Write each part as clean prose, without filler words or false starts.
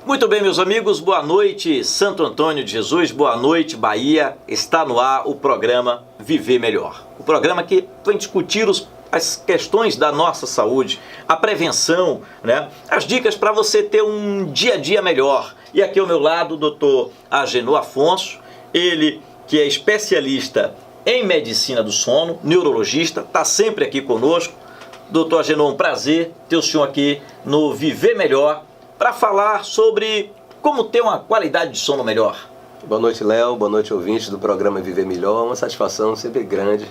Muito bem, meus amigos, boa noite, Santo Antônio de Jesus, boa noite, Bahia. Está no ar o programa Viver Melhor. O programa que vem discutir as questões da nossa saúde, a prevenção, né? As dicas para você ter um dia a dia melhor. E aqui ao meu lado, o doutor Agenor Afonso, ele que é especialista em medicina do sono, neurologista, está sempre aqui conosco. Doutor Agenor, um prazer ter o senhor aqui no Viver Melhor, para falar sobre como ter uma qualidade de sono melhor. Boa noite, Léo. Boa noite, ouvintes do programa Viver Melhor. Uma satisfação sempre grande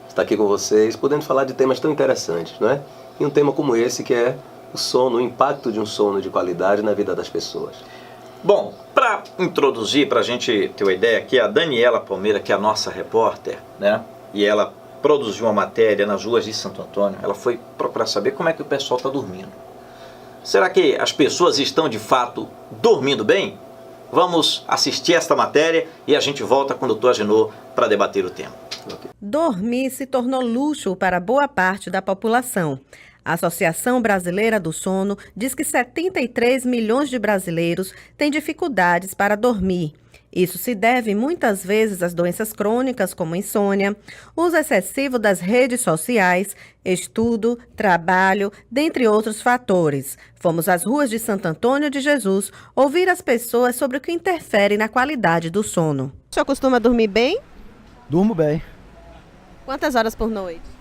estar aqui com vocês, podendo falar de temas tão interessantes, não é? E um tema como esse, que é o sono, o impacto de um sono de qualidade na vida das pessoas. Bom, para introduzir, para a gente ter uma ideia, aqui é a Daniela Palmeira, que é a nossa repórter, né? E ela produziu uma matéria nas ruas de Santo Antônio. Ela foi procurar saber como é que o pessoal está dormindo. Será que as pessoas estão de fato dormindo bem? Vamos assistir esta matéria e a gente volta com o Dr. Agenor para debater o tema. Dormir se tornou luxo para boa parte da população. A Associação Brasileira do Sono diz que 73 milhões de brasileiros têm dificuldades para dormir. Isso se deve muitas vezes às doenças crônicas como insônia, uso excessivo das redes sociais, estudo, trabalho, dentre outros fatores. Fomos às ruas de Santo Antônio de Jesus ouvir as pessoas sobre o que interfere na qualidade do sono. O senhor costuma dormir bem? Durmo bem. Quantas horas por noite?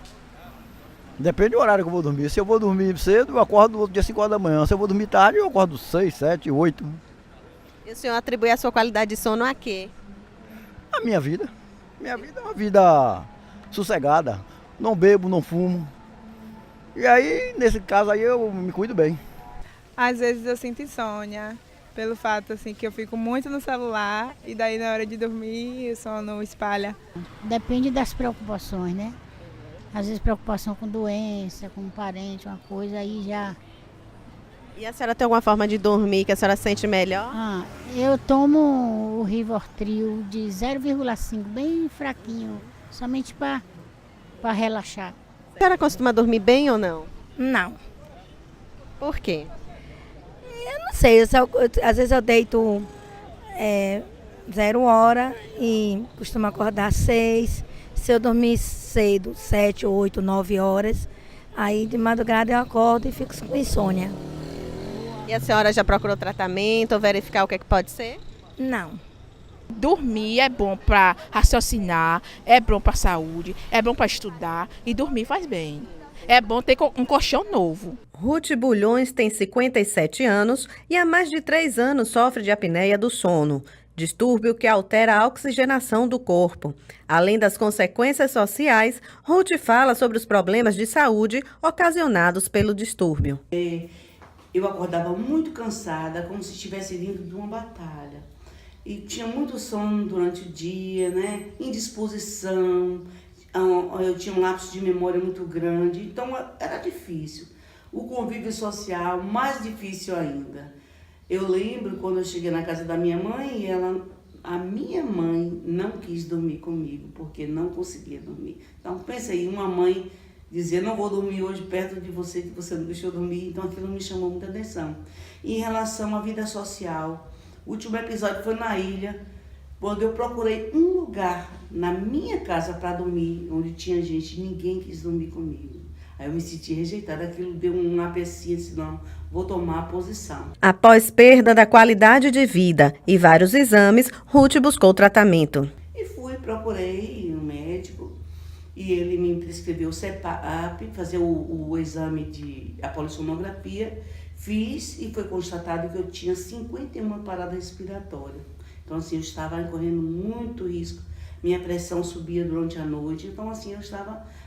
Depende do horário que eu vou dormir. Se eu vou dormir cedo, eu acordo no outro dia 5 horas da manhã. Se eu vou dormir tarde, eu acordo 6, 7, 8. E o senhor atribui a sua qualidade de sono a quê? A minha vida. Minha vida é uma vida sossegada. Não bebo, não fumo. E aí, nesse caso aí, eu me cuido bem. Às vezes eu sinto insônia, pelo fato assim que eu fico muito no celular e daí na hora de dormir o sono espalha. Depende das preocupações, né? Às vezes preocupação com doença, com um parente, uma coisa, aí já... E a senhora tem alguma forma de dormir que a senhora sente melhor? Eu tomo o Rivotril de 0,5, bem fraquinho, somente para relaxar. A senhora costuma dormir bem ou não? Não, Por quê? eu não sei, às vezes eu deito 0 hora e costumo acordar 6. Se eu dormir cedo, 7, 8, 9 horas, aí de madrugada eu acordo e fico com insônia. E a senhora já procurou tratamento ou verificar o que é que pode ser? Não. Dormir é bom para raciocinar, é bom para a saúde, é bom para estudar e dormir faz bem. É bom ter um colchão novo. Ruth Bulhões tem 57 anos e há mais de 3 anos sofre de apneia do sono, distúrbio que altera a oxigenação do corpo. Além das consequências sociais, Ruth fala sobre os problemas de saúde ocasionados pelo distúrbio. Eu acordava muito cansada, como se estivesse vindo de uma batalha. E tinha muito sono durante o dia, né? Indisposição, eu tinha um lapso de memória muito grande, então era difícil. O convívio social, mais difícil ainda. Eu lembro quando eu cheguei na casa da minha mãe, a minha mãe não quis dormir comigo, porque não conseguia dormir. Então pensa aí, uma mãe dizer, não vou dormir hoje perto de você, que você não deixou dormir, então aquilo me chamou muita atenção. E em relação à vida social, o último episódio foi na ilha, quando eu procurei um lugar na minha casa para dormir, onde tinha gente, ninguém quis dormir comigo. Aí eu me senti rejeitada, aquilo deu um apecinho, disse, não, vou tomar a posição. Após perda da qualidade de vida e vários exames, Ruth buscou tratamento. E procurei um médico, e ele me prescreveu o CEPAP, fazer o exame de a polissonografia, fiz e foi constatado que eu tinha 51 paradas respiratórias. Então assim, eu estava correndo muito risco, minha pressão subia durante a noite, então assim,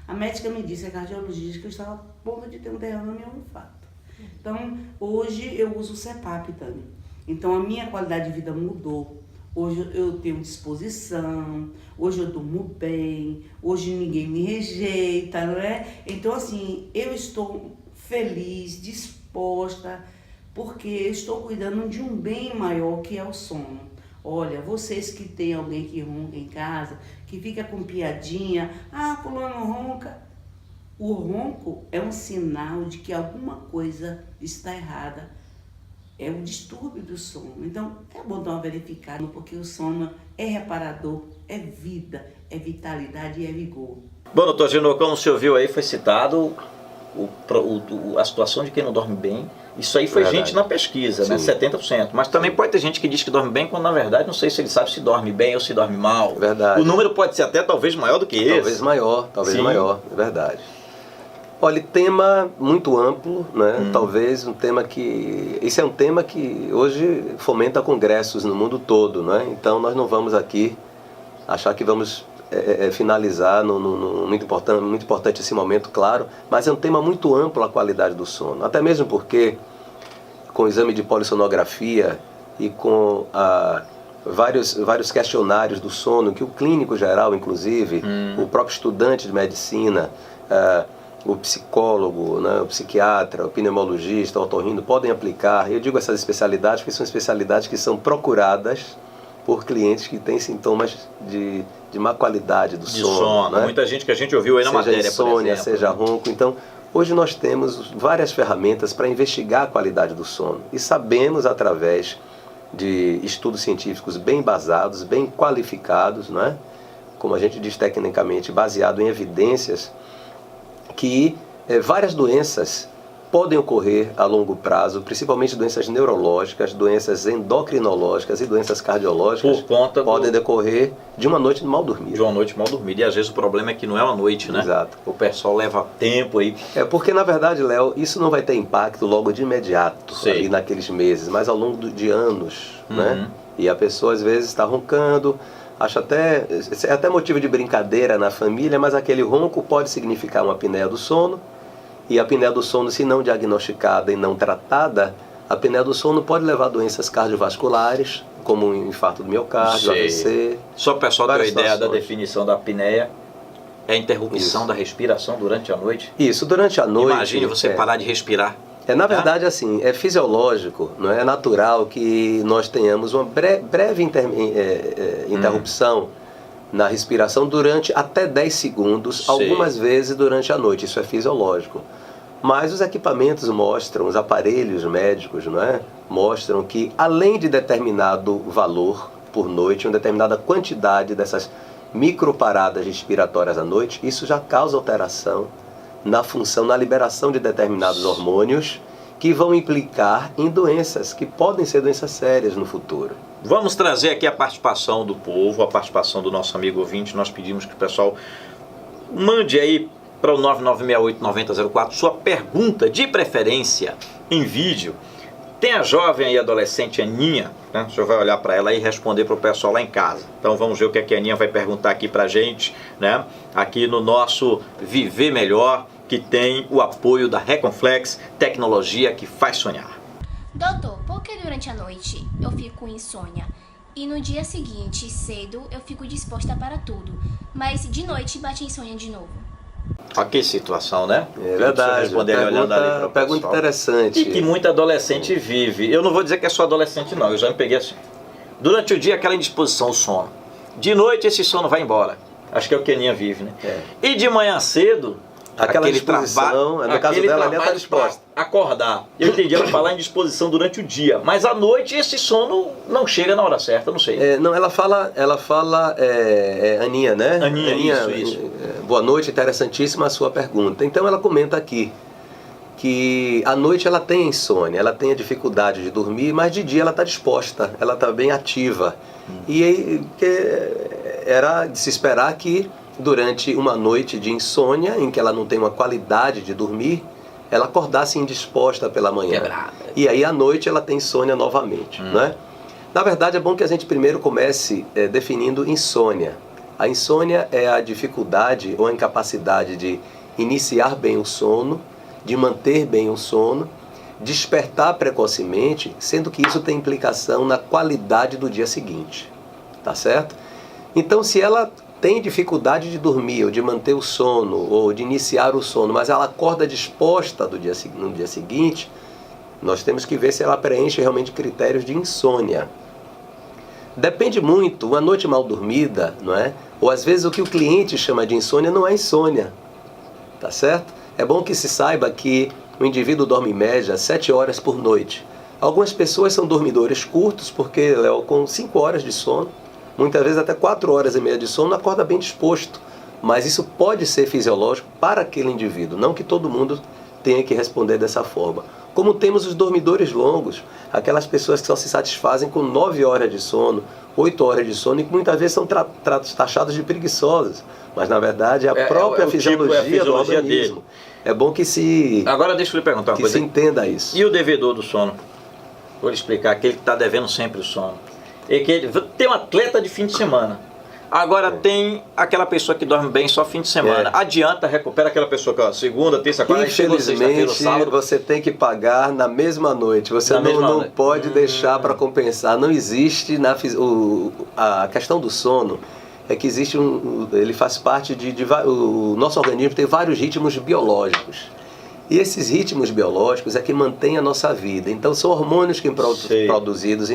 a médica me disse, a cardiologista, que eu estava a ponto de ter um derrame ou um infarto. Então hoje eu uso o CEPAP também, então a minha qualidade de vida mudou. Hoje eu tenho disposição, hoje eu durmo bem, hoje ninguém me rejeita, não é? Então, assim, eu estou feliz, disposta, porque eu estou cuidando de um bem maior que é o sono. Olha, vocês que têm alguém que ronca em casa, que fica com piadinha, fulano ronca. O ronco é um sinal de que alguma coisa está errada é o distúrbio do sono. Então, é bom dar uma verificada, porque o sono é reparador, é vida, é vitalidade e é vigor. Bom, doutor Genô, como o senhor viu aí, foi citado a situação de quem não dorme bem. Isso aí foi gente na pesquisa, né? 70%. Mas também pode ter gente que diz que dorme bem, quando na verdade não sei se ele sabe se dorme bem ou se dorme mal. Verdade. O número pode ser até talvez maior do que esse. Talvez maior, é verdade. Olha, tema muito amplo, né? Talvez um tema que... Esse é um tema que hoje fomenta congressos no mundo todo, né? Então nós não vamos aqui achar que vamos finalizar muito importante esse momento, claro, mas é um tema muito amplo a qualidade do sono. Até mesmo porque com o exame de polissonografia e com vários questionários do sono, que o clínico geral, inclusive, o próprio estudante de medicina, o psicólogo, né, o psiquiatra, o pneumologista, o otorrino podem aplicar. Eu digo essas especialidades porque são especialidades que são procuradas por clientes que têm sintomas de má qualidade do sono. Né? Muita gente que a gente ouviu aí na matéria, seja insônia, seja ronco. Então, hoje nós temos várias ferramentas para investigar a qualidade do sono. E sabemos, através de estudos científicos bem embasados, bem qualificados, não é? Como a gente diz tecnicamente, baseado em evidências, que várias doenças podem ocorrer a longo prazo, principalmente doenças neurológicas, doenças endocrinológicas e doenças cardiológicas, por conta podem decorrer de uma noite mal dormida. De uma noite mal dormida. E às vezes o problema é que não é uma noite, né? Exato. O pessoal leva tempo aí. Porque na verdade, Léo, isso não vai ter impacto logo de imediato, ali naqueles meses, mas ao longo de anos, né? E a pessoa às vezes está roncando, acha até motivo de brincadeira na família, mas aquele ronco pode significar uma apneia do sono. E a apneia do sono, se não diagnosticada e não tratada, a apneia do sono pode levar a doenças cardiovasculares, como um infarto do miocárdio, AVC. Só para o pessoal ter uma ideia da definição da apneia, é a interrupção da respiração durante a noite? Isso, durante a noite. Imagine você parar de respirar. Na verdade, assim, é fisiológico, não é natural que nós tenhamos uma breve interrupção na respiração durante até 10 segundos, algumas vezes durante a noite. Isso é fisiológico. Mas os equipamentos mostram, os aparelhos médicos, não é? Mostram que além de determinado valor por noite, uma determinada quantidade dessas microparadas respiratórias à noite, isso já causa alteração na função, na liberação de determinados hormônios que vão implicar em doenças que podem ser doenças sérias no futuro. Vamos trazer aqui a participação do povo, a participação do nosso amigo ouvinte. Nós pedimos que o pessoal mande aí para o 9968-9004 sua pergunta, de preferência em vídeo. Tem a jovem aí, adolescente Aninha, né? O senhor vai olhar para ela e responder para o pessoal lá em casa. Então vamos ver o que a Aninha vai perguntar aqui para a gente, né? Aqui no nosso Viver Melhor, que tem o apoio da Reconflex, tecnologia que faz sonhar. Doutor, por que durante a noite eu fico com insônia e no dia seguinte, cedo, eu fico disposta para tudo, mas de noite bate insônia de novo? Olha que situação, né? É verdade. Pergunta interessante. E que muita adolescente vive. Eu não vou dizer que é só adolescente, não. Eu já me peguei assim. Durante o dia, aquela indisposição, o sono. De noite, esse sono vai embora. Acho que é o que a Aninha vive, né? E de manhã cedo, aquela disposição, no caso dela, ela está disposta. Acordar. Eu entendi ela falar em disposição durante o dia, mas à noite esse sono não chega na hora certa, não sei. Não, ela fala Aninha, né? Aninha, isso. Boa noite, interessantíssima a sua pergunta. Então ela comenta aqui que à noite ela tem insônia, ela tem a dificuldade de dormir, mas de dia ela está disposta, ela está bem ativa. E aí, era de se esperar que durante uma noite de insônia, em que ela não tem uma qualidade de dormir, ela acordasse indisposta pela manhã. E aí à noite ela tem insônia novamente, né? Na verdade é bom que a gente primeiro comece definindo insônia. A insônia é a dificuldade ou a incapacidade de iniciar bem o sono, de manter bem o sono, despertar precocemente, sendo que isso tem implicação na qualidade do dia seguinte, tá certo? Então se ela tem dificuldade de dormir, ou de manter o sono, ou de iniciar o sono, mas ela acorda disposta no dia seguinte, nós temos que ver se ela preenche realmente critérios de insônia. Depende muito, uma noite mal dormida, não é? Ou às vezes o que o cliente chama de insônia não é insônia, tá certo? É bom que se saiba que o indivíduo dorme em média 7 horas por noite. Algumas pessoas são dormidores curtos, porque, Léo, com 5 horas de sono, muitas vezes até 4 horas e meia de sono, acorda bem disposto. Mas isso pode ser fisiológico para aquele indivíduo, não que todo mundo tenha que responder dessa forma. Como temos os dormidores longos, aquelas pessoas que só se satisfazem com 9 horas de sono, 8 horas de sono, e que muitas vezes são taxadas de preguiçosas. Mas, na verdade, é a própria fisiologia do organismo. Dele. É bom que se... Agora deixa eu lhe perguntar uma coisa. Que se entenda isso. E o devedor do sono? Vou lhe explicar, aquele que está devendo sempre o sono. Tem um atleta de fim de semana. Agora tem aquela pessoa que dorme bem só fim de semana. Adianta, recupera aquela pessoa que segunda, terça, quarta, chegou sexta-feira, sábado. Você tem que pagar na mesma noite. Você não pode deixar para compensar. Não existe a questão do sono. É que existe ele faz parte o nosso organismo tem vários ritmos biológicos. E esses ritmos biológicos é que mantêm a nossa vida. Então são hormônios que produzidos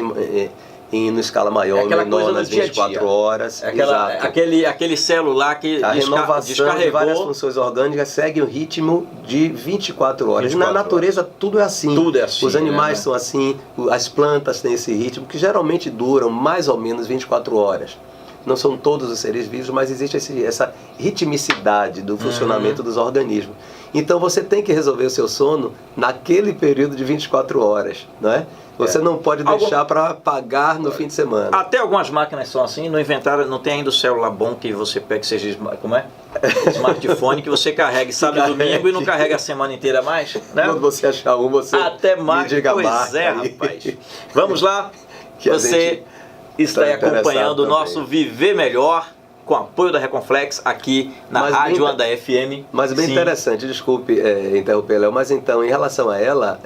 em escala maior, menor, nas 24 horas. Aquele celular que a renovação de várias funções orgânicas segue o ritmo de 24 horas. 24 Na natureza horas. Tudo é assim. Tudo é assim. Os animais são assim, as plantas têm esse ritmo que geralmente duram mais ou menos 24 horas. Não são todos os seres vivos, mas existe essa ritmicidade do funcionamento dos organismos. Então você tem que resolver o seu sono naquele período de 24 horas, não é? Você não pode deixar para pagar no fim de semana. Até algumas máquinas são assim, não inventaram, não tem ainda o celular bom que você pega, que seja, como é? Smartphone, que você carregue sábado e domingo e não carrega a semana inteira mais, né? Quando você achar você até mais, me diga a pois marca é, aí. rapaz. Vamos lá, você está aí acompanhando o nosso Viver Melhor, com apoio da Reconflex, aqui na Rádio Anda FM. Mas bem interessante, desculpe interromper, Léo, mas então, em relação a ela,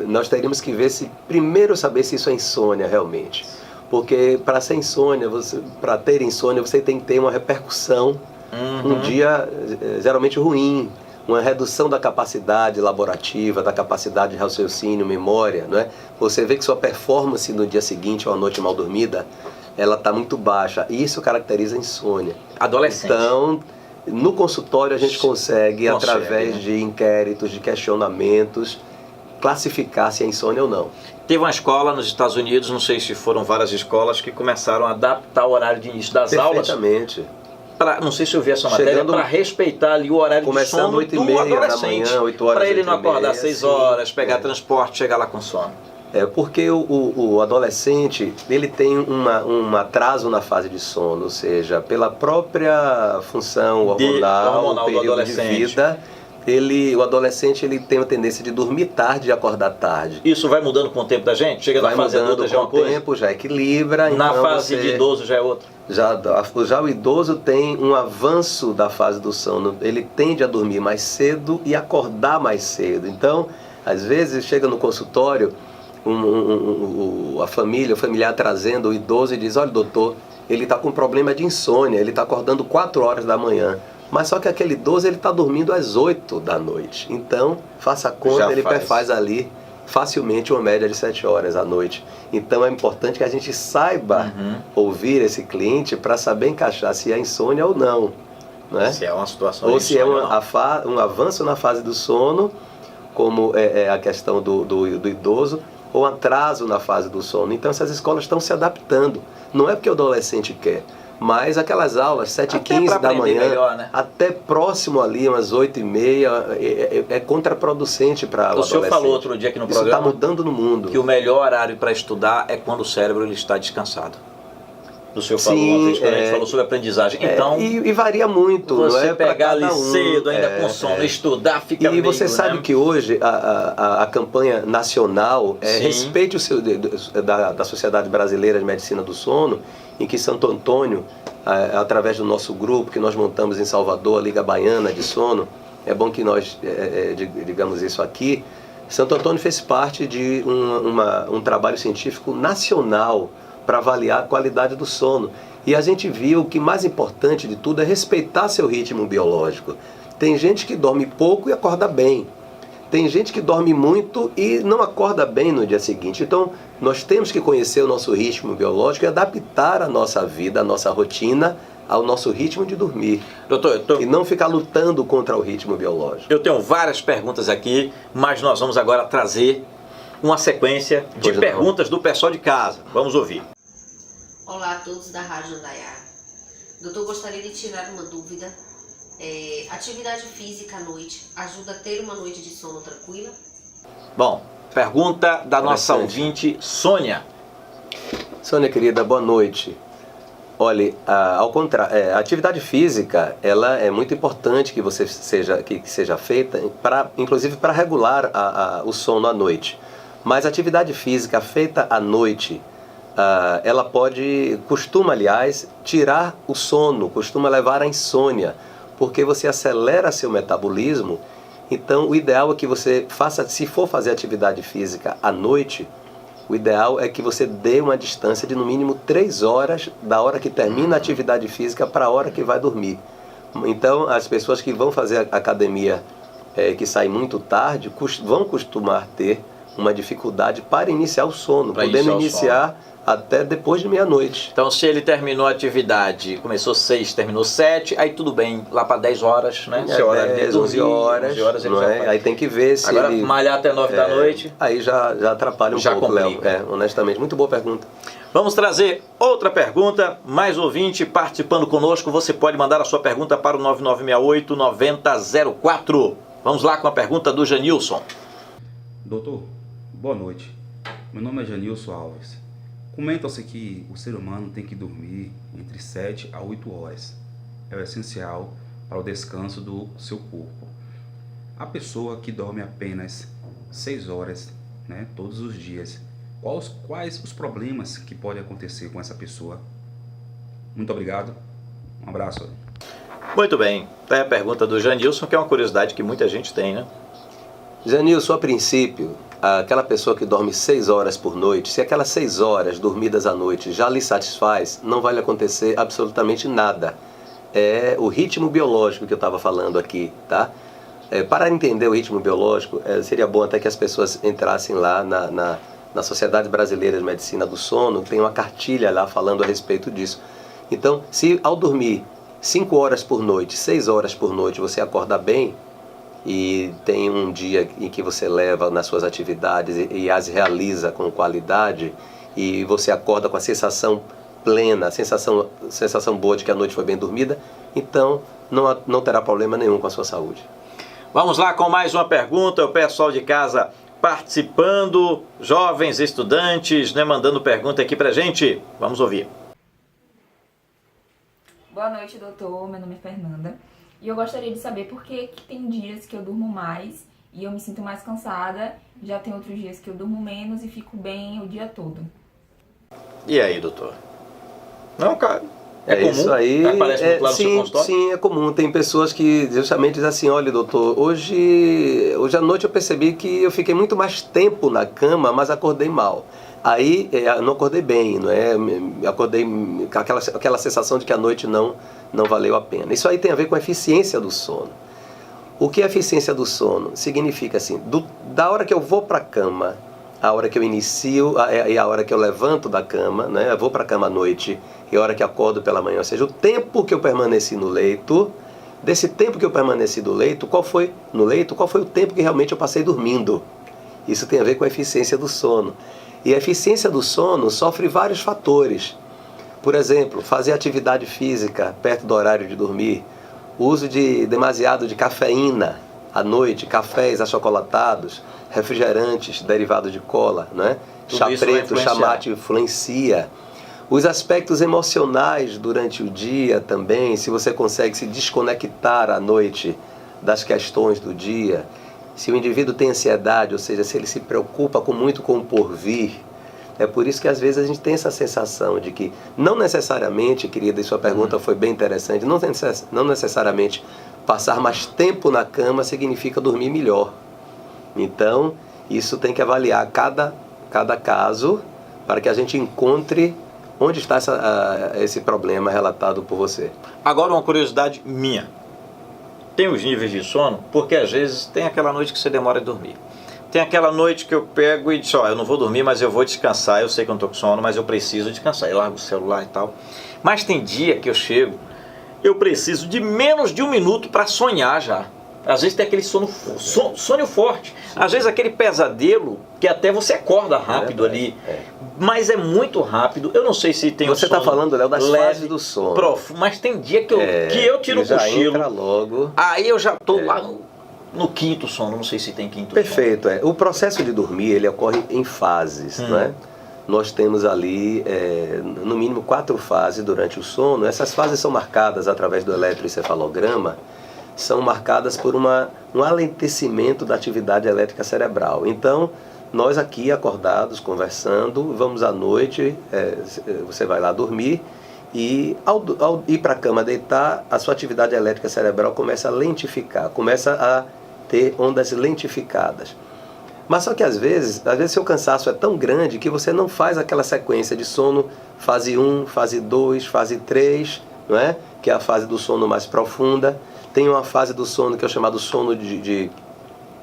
nós teríamos que ver primeiro saber se isso é insônia realmente. Porque para ser insônia, para ter insônia, você tem que ter uma repercussão, um dia geralmente ruim, uma redução da capacidade laborativa, da capacidade de raciocínio, memória, não é? Você vê que sua performance no dia seguinte, ou a noite mal dormida, ela está muito baixa. E isso caracteriza a insônia. Adolescente. Então, no consultório a gente consegue através de inquéritos, de questionamentos, classificar se é insônia ou não. Teve uma escola nos Estados Unidos, não sei se foram várias escolas, que começaram a adaptar o horário de início das aulas. Perfeitamente. Não sei se eu vi essa matéria, para respeitar ali o horário de sono do adolescente. Para ele não acordar às 6 horas, pegar transporte, chegar lá com sono. Porque o adolescente, ele tem um atraso na fase de sono, ou seja, pela própria função hormonal, o período de vida, o adolescente ele tem a tendência de dormir tarde e acordar tarde. Isso vai mudando com o tempo da gente? Chega na fase adulta já é uma coisa? Com o tempo já equilibra. Na fase de idoso já é outra? Já o idoso tem um avanço da fase do sono, ele tende a dormir mais cedo e acordar mais cedo. Então, às vezes chega no consultório, o familiar trazendo o idoso e diz: olha, doutor, ele está com problema de insônia, ele está acordando 4 horas da manhã. Mas só que aquele idoso ele está dormindo às 8 da noite. Então, faça a conta, ele faz ali facilmente uma média de 7 horas à noite. Então é importante que a gente saiba ouvir esse cliente para saber encaixar se é insônia ou não. Né? Se é uma situação ou se é um avanço na fase do sono, como é a questão do idoso, ou atraso na fase do sono. Então essas escolas estão se adaptando. Não é porque o adolescente quer, mas aquelas aulas 7h15 da manhã, melhor, né? Até próximo ali, umas 8h30, é contraproducente para o adolescente. O senhor falou outro dia aqui no programa, isso está mudando no mundo, que o melhor horário para estudar é quando o cérebro ele está descansado. O senhor falou uma vez, quando a gente falou sobre aprendizagem. Então, e varia muito. Você não é pegar ali cedo, ainda com sono, estudar, fica meio... E você sabe que hoje a campanha nacional é Respeite o seu da Sociedade Brasileira de Medicina do Sono, em que Santo Antônio, através do nosso grupo que nós montamos em Salvador, a Liga Baiana de Sono, é bom que nós digamos isso aqui, Santo Antônio fez parte de um trabalho científico nacional para avaliar a qualidade do sono. E a gente viu que o mais importante de tudo é respeitar seu ritmo biológico. Tem gente que dorme pouco e acorda bem. Tem gente que dorme muito e não acorda bem no dia seguinte. Então, nós temos que conhecer o nosso ritmo biológico e adaptar a nossa vida, a nossa rotina, ao nosso ritmo de dormir. Doutor, e não ficar lutando contra o ritmo biológico. Eu tenho várias perguntas aqui, mas nós vamos agora trazer uma sequência de perguntas do pessoal de casa. Vamos ouvir. Olá a todos da Rádio Andaiá. Doutor, gostaria de tirar uma dúvida. Atividade física à noite ajuda a ter uma noite de sono tranquila? Bom, pergunta da nossa ouvinte, Sônia. Sônia, querida, boa noite. Olhe, ao contrário, a atividade física, ela é muito importante que seja feita, inclusive para regular o sono à noite. Mas a atividade física feita à noite, ela costuma, aliás, tirar o sono, costuma levar à insônia, porque você acelera seu metabolismo. Então, o ideal é que você faça, se for fazer atividade física à noite, o ideal é que você dê uma distância de no mínimo 3 horas da hora que termina a atividade física para a hora que vai dormir. Então, as pessoas que vão fazer academia, que saem muito tarde, vão costumar ter uma dificuldade para iniciar o sono, podendo iniciar até depois de meia-noite. Então, se ele terminou a atividade, começou 6, terminou 7, aí tudo bem, lá para 10 horas, né? Se hora 10, 11 horas, ele já aí tem que ver se agora, ele... malhar até 9 da noite... Aí já atrapalha um pouco, Léo. Honestamente, muito boa pergunta. Vamos trazer outra pergunta, mais ouvinte participando conosco. Você pode mandar a sua pergunta para o 9968-9004. Vamos lá com a pergunta do Janilson. Doutor, boa noite. Meu nome é Janilson Alves. Comenta-se que o ser humano tem que dormir entre 7 a 8 horas. É o essencial para o descanso do seu corpo. A pessoa que dorme apenas 6 horas, né, todos os dias, quais os problemas que podem acontecer com essa pessoa? Muito obrigado. Um abraço. Muito bem. É a pergunta do Janilson, que é uma curiosidade que muita gente tem, né? Janilson, a princípio, aquela pessoa que dorme 6 horas por noite, se aquelas 6 horas dormidas à noite já lhe satisfaz, não vai lhe acontecer absolutamente nada. É o ritmo biológico que eu estava falando aqui, tá? Para entender o ritmo biológico, seria bom até que as pessoas entrassem lá na Sociedade Brasileira de Medicina do Sono, tem uma cartilha lá falando a respeito disso. Então, se ao dormir 5 horas por noite, 6 horas por noite, você acorda bem, e tem um dia em que você leva nas suas atividades e as realiza com qualidade, e você acorda com a sensação plena, a sensação boa de que a noite foi bem dormida, então não terá problema nenhum com a sua saúde. Vamos lá com mais uma pergunta, o pessoal de casa participando, jovens estudantes, né, mandando pergunta aqui pra gente. Vamos ouvir. Boa noite, doutor. Meu nome é Fernanda. E eu gostaria de saber por que tem dias que eu durmo mais e eu me sinto mais cansada, já tem outros dias que eu durmo menos e fico bem o dia todo. E aí, doutor? Não, cara. É comum? Isso aí. Aparece muito lá no seu consultório? Sim, é comum. Tem pessoas que justamente dizem assim: olha, doutor, hoje à noite eu percebi que eu fiquei muito mais tempo na cama, mas acordei mal. Aí não acordei bem, não é? Acordei com aquela sensação de que a noite não valeu a pena. Isso aí tem a ver com a eficiência do sono. O que é a eficiência do sono? Significa assim, da hora que eu vou para a cama, a hora que eu inicio e a hora que eu levanto da cama, né? Eu vou para a cama à noite e a hora que acordo pela manhã, ou seja, o tempo que eu permaneci no leito, desse tempo que eu permaneci no leito, qual foi o tempo que realmente eu passei dormindo? Isso tem a ver com a eficiência do sono. E a eficiência do sono sofre vários fatores. Por exemplo, fazer atividade física perto do horário de dormir, uso demasiado de cafeína à noite, cafés achocolatados, refrigerantes derivados de cola, né? Chá preto, chá mate influencia. Os aspectos emocionais durante o dia também, se você consegue se desconectar à noite das questões do dia. Se o indivíduo tem ansiedade, ou seja, se ele se preocupa muito com o porvir, é por isso que às vezes a gente tem essa sensação de que, não necessariamente, querida, e sua pergunta foi bem interessante, não necessariamente passar mais tempo na cama significa dormir melhor. Então, isso tem que avaliar cada caso para que a gente encontre onde está esse problema relatado por você. Agora uma curiosidade minha. Tem os níveis de sono, porque às vezes tem aquela noite que você demora a dormir. Tem aquela noite que eu pego e digo, eu não vou dormir, mas eu vou descansar, eu sei que eu não estou com sono, mas eu preciso descansar. Eu largo o celular e tal. Mas tem dia que eu chego, eu preciso de menos de 1 minuto para sonhar já. Às vezes tem aquele sonho forte. Às vezes aquele pesadelo que até você acorda rápido ali. Mas é muito rápido. Eu não sei se tem Você está falando, Léo, das fases do sono. Mas tem dia que eu tiro o cochilo. Entra logo. Aí eu já estou lá no quinto sono. Não sei se tem quinto sono. Perfeito. O processo de dormir, ele ocorre em fases, não é? Nós temos ali, no mínimo, 4 fases durante o sono. Essas fases são marcadas através do eletroencefalograma, são marcadas por um alentecimento da atividade elétrica cerebral. Então, nós aqui acordados, conversando, vamos à noite, você vai lá dormir e ao ir para a cama deitar, a sua atividade elétrica cerebral começa a lentificar, começa a ter ondas lentificadas. Mas só que às vezes seu cansaço é tão grande que você não faz aquela sequência de sono fase 1, fase 2, fase 3, não é? Que é a fase do sono mais profunda. Tem uma fase do sono que é o chamado sono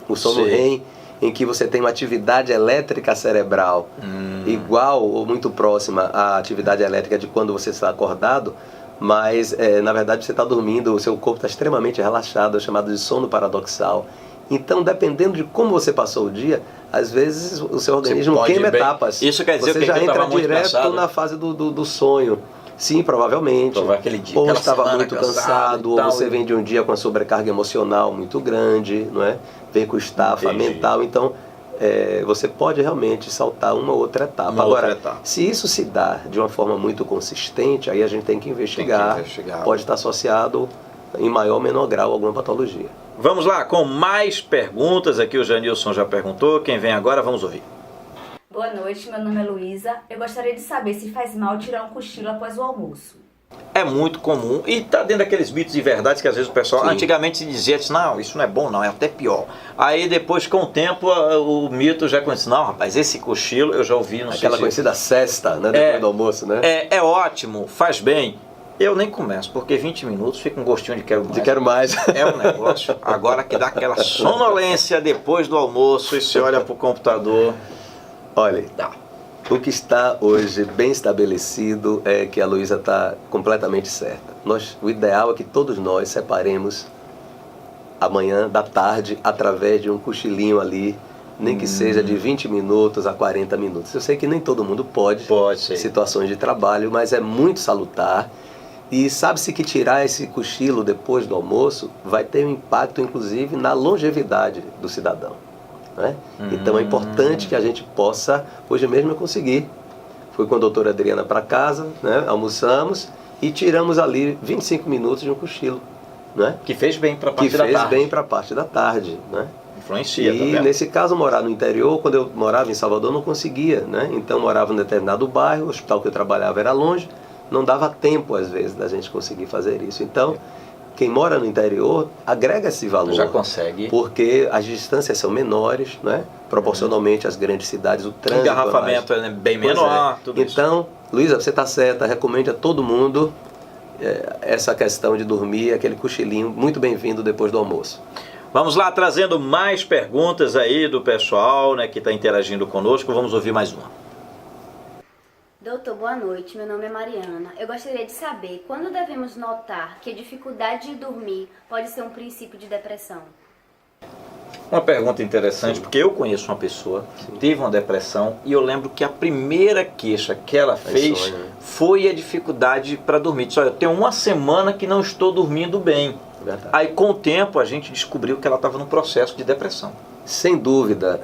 o sono REM, em que você tem uma atividade elétrica cerebral igual ou muito próxima à atividade elétrica de quando você está acordado, mas na verdade você está dormindo, o seu corpo está extremamente relaxado, é chamado de sono paradoxal. Então, dependendo de como você passou o dia, às vezes o seu organismo queima etapas. Isso quer dizer você que já entra direto cansado? na fase do sonho. Sim, provavelmente. Aquele dia, ou estava muito cansado, ou você vem de um dia com a sobrecarga emocional muito grande, não é? Vem com estafa mental. Então, você pode realmente saltar uma ou outra etapa. Agora, se isso se dá de uma forma muito consistente, aí a gente tem que investigar. Pode estar associado em maior ou menor grau a alguma patologia. Vamos lá, com mais perguntas. Aqui o Janilson já perguntou. Quem vem agora, vamos ouvir. Boa noite, meu nome é Luísa. Eu gostaria de saber se faz mal tirar um cochilo após o almoço. É muito comum e está dentro daqueles mitos e verdades que às vezes o pessoal antigamente se dizia assim, não, isso não é bom não, é até pior. Aí depois com o tempo o mito já conhece, não rapaz, esse cochilo eu já ouvi, não sei aquela conhecida cesta, né, depois do almoço, né? É ótimo, faz bem. Eu nem começo, porque 20 minutos fica um gostinho de quero mais. De quero mais. É um negócio agora que dá aquela sonolência depois do almoço e você olha para o computador. Olha, o que está hoje bem estabelecido é que a Luísa está completamente certa. O ideal é que todos nós separemos a manhã da tarde através de um cochilinho ali, nem que seja de 20 minutos a 40 minutos. Eu sei que nem todo mundo pode situações de trabalho, mas é muito salutar. E sabe-se que tirar esse cochilo depois do almoço vai ter um impacto, inclusive, na longevidade do cidadão. Né? Então é importante que a gente possa, hoje mesmo eu consegui. Fui com a doutora Adriana para casa, né? Almoçamos e tiramos ali 25 minutos de um cochilo. Né? Que fez bem para a parte da tarde. Que fez bem para a parte da tarde. Né? Influencia, e nesse caso, morar no interior, quando eu morava em Salvador, não conseguia. Né? Então morava em um determinado bairro, o hospital que eu trabalhava era longe, não dava tempo às vezes da gente conseguir fazer isso. Então, quem mora no interior agrega esse valor. Já consegue. Porque as distâncias são menores, né? Proporcionalmente às grandes cidades, o trânsito... O engarrafamento é bem menor. Tudo então, Luísa, você está certa, recomende a todo mundo essa questão de dormir, aquele cochilinho, muito bem-vindo depois do almoço. Vamos lá, trazendo mais perguntas aí do pessoal, né, que está interagindo conosco. Vamos ouvir mais uma. Doutor, boa noite. Meu nome é Mariana. Eu gostaria de saber quando devemos notar que a dificuldade de dormir pode ser um princípio de depressão. Uma pergunta interessante, porque eu conheço uma pessoa que teve uma depressão e eu lembro que a primeira queixa que ela fez foi a dificuldade para dormir. Disse, olha, eu tenho uma semana que não estou dormindo bem. Verdade. Aí com o tempo a gente descobriu que ela estava num processo de depressão. Sem dúvida,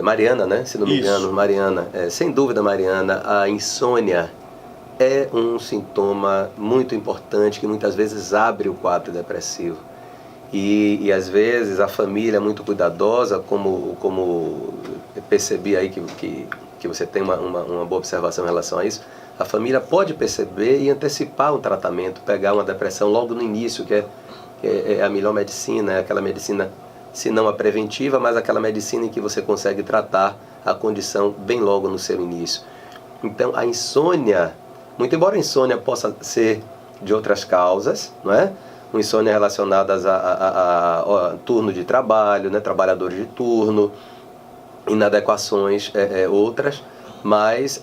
Mariana, né? Se não me engano, Mariana, sem dúvida, Mariana, a insônia é um sintoma muito importante que muitas vezes abre o quadro depressivo. E às vezes a família é muito cuidadosa, como eu percebi aí que você tem uma boa observação em relação a isso, a família pode perceber e antecipar um tratamento, pegar uma depressão logo no início, que é a melhor medicina, é aquela medicina, se não a preventiva, mas aquela medicina em que você consegue tratar a condição bem logo no seu início. Então a insônia, muito embora a insônia possa ser de outras causas, não é? Uma insônia relacionada a turno de trabalho, né? Trabalhadores de turno, inadequações outras, mas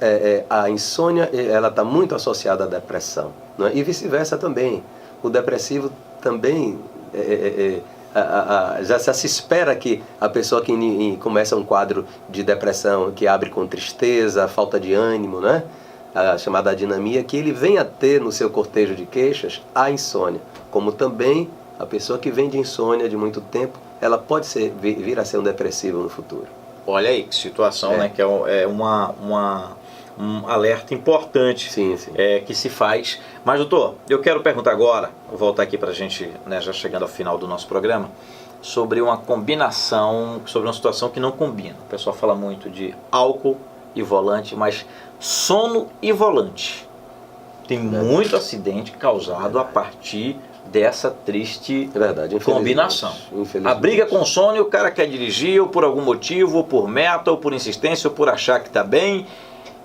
a insônia ela está muito associada à depressão, não é? E vice-versa também. O depressivo também já se espera que a pessoa que começa um quadro de depressão, que abre com tristeza, falta de ânimo, né? A chamada adinamia, que ele venha ter no seu cortejo de queixas a insônia. Como também a pessoa que vem de insônia de muito tempo, ela pode vir a ser um depressivo no futuro. Olha aí que situação, né? Que é um alerta importante que se faz. Mas, doutor, eu quero perguntar agora, vou voltar aqui para a gente, né, já chegando ao final do nosso programa, sobre uma combinação, sobre uma situação que não combina. O pessoal fala muito de álcool e volante, mas sono e volante. Tem muito acidente causado a partir dessa triste combinação. A briga com o sono e o cara quer dirigir, ou por algum motivo, ou por meta, ou por insistência, ou por achar que está bem.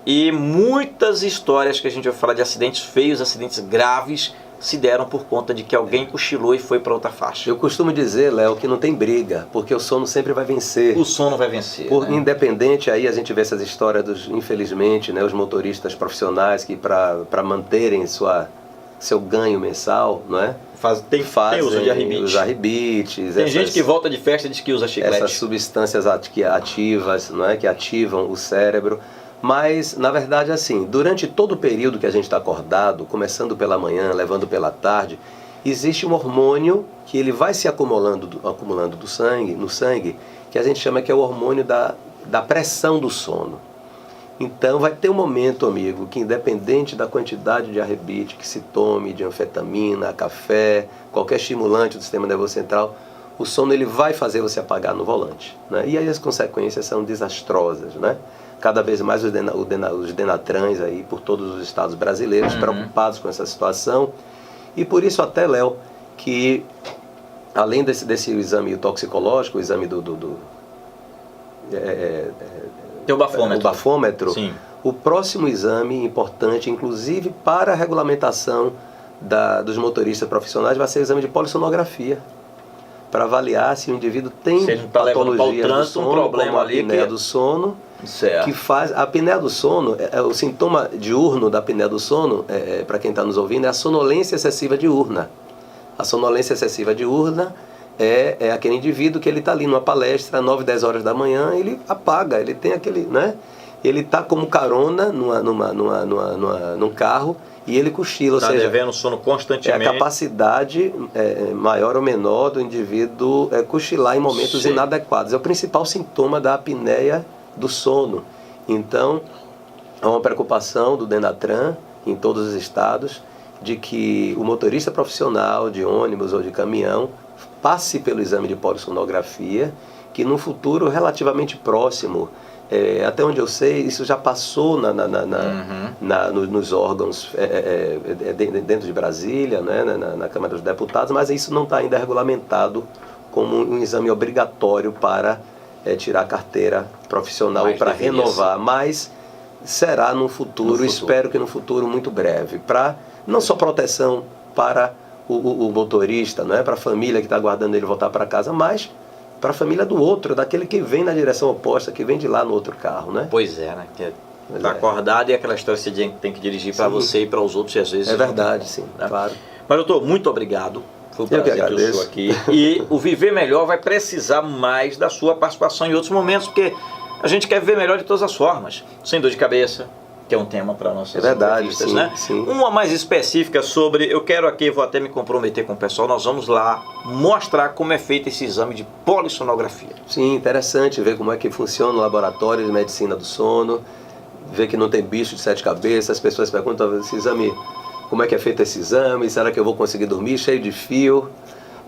E muitas histórias que a gente vai falar de acidentes feios, acidentes graves, se deram por conta de que alguém cochilou e foi para outra faixa. Eu costumo dizer, Léo, que não tem briga, porque o sono sempre vai vencer. O sono vai vencer. Né? Independente, aí a gente vê essas histórias infelizmente, né, os motoristas profissionais que para manterem seu ganho mensal, não é? Fazem uso de arrebite. Os arrebites. Tem gente que volta de festa e diz que usa chiclete. Essas substâncias ativas, não é, que ativam o cérebro. Mas, na verdade, assim, durante todo o período que a gente está acordado, começando pela manhã, levando pela tarde, existe um hormônio que ele vai se acumulando no sangue, que a gente chama que é o hormônio da pressão do sono. Então, vai ter um momento, amigo, que independente da quantidade de arrebite que se tome, de anfetamina, café, qualquer estimulante do sistema nervoso central, o sono ele vai fazer você apagar no volante. Né? E aí as consequências são desastrosas, né? Cada vez mais os Denatrans aí por todos os estados brasileiros preocupados com essa situação. E por isso até, Léo, que além desse exame toxicológico, o exame o bafômetro, o próximo exame importante, inclusive para a regulamentação dos motoristas profissionais, vai ser o exame de polissonografia, para avaliar se o indivíduo tem patologia do sono, como a apneia do sono, que faz a apneia do sono, o sintoma diurno da apneia do sono, para quem está nos ouvindo, é a sonolência excessiva diurna. A sonolência excessiva diurna é aquele indivíduo que ele está ali numa palestra, 9, 10 horas da manhã, ele apaga, ele tem aquele, né? Ele está como carona num carro e ele cochila, ou seja, devendo sono constantemente. É a capacidade maior ou menor do indivíduo cochilar em momentos inadequados. É o principal sintoma da apneia do sono. Então, há uma preocupação do Denatran em todos os estados de que o motorista profissional de ônibus ou de caminhão passe pelo exame de polissonografia, que no futuro relativamente próximo, até onde eu sei, isso já passou nos órgãos dentro de Brasília, né, na Câmara dos Deputados, mas isso não está ainda regulamentado como um exame obrigatório para tirar a carteira profissional ou para renovar, mas será no futuro, espero que no futuro muito breve, para não só proteção para o motorista, não é, para a família que está aguardando ele voltar para casa, mas para a família do outro, daquele que vem na direção oposta, que vem de lá no outro carro, né? Pois é, né? Está acordado e aquela história que você tem que dirigir para você e para os outros, e às vezes... É verdade, sim, né? Claro. Mas, doutor, muito obrigado. Foi um prazer ter o senhor aqui. E o Viver Melhor vai precisar mais da sua participação em outros momentos, porque a gente quer viver melhor de todas as formas. Sem dor de cabeça, que é um tema para nossas entrevistas, né? Sim. Uma mais específica sobre, eu quero aqui, vou até me comprometer com o pessoal, nós vamos lá mostrar como é feito esse exame de polissonografia. Sim, interessante ver como é que funciona o laboratório de medicina do sono, ver que não tem bicho de 7 cabeças, as pessoas perguntam esse exame, como é que é feito esse exame, será que eu vou conseguir dormir, cheio de fio?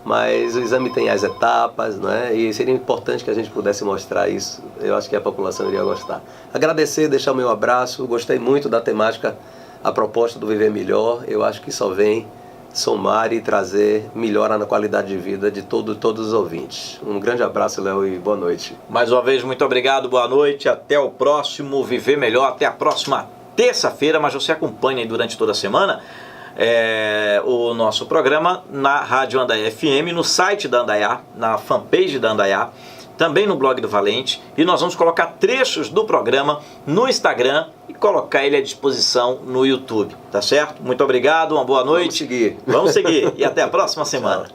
Mas o exame tem as etapas, não é? E seria importante que a gente pudesse mostrar isso. Eu acho que a população iria gostar. Agradecer, deixar o meu abraço. Gostei muito da temática, a proposta do Viver Melhor. Eu acho que só vem somar e trazer melhora na qualidade de vida de todos os ouvintes. Um grande abraço, Léo, e boa noite. Mais uma vez, muito obrigado, boa noite. Até o próximo Viver Melhor, até a próxima terça-feira, mas você acompanha aí durante toda a semana o nosso programa na Rádio Andaiá FM, no site da Andaiá, na fanpage da Andaiá, também no blog do Valente, e nós vamos colocar trechos do programa no Instagram e colocar ele à disposição no YouTube, tá certo? Muito obrigado, uma boa noite. Vamos seguir. Vamos seguir e até a próxima semana.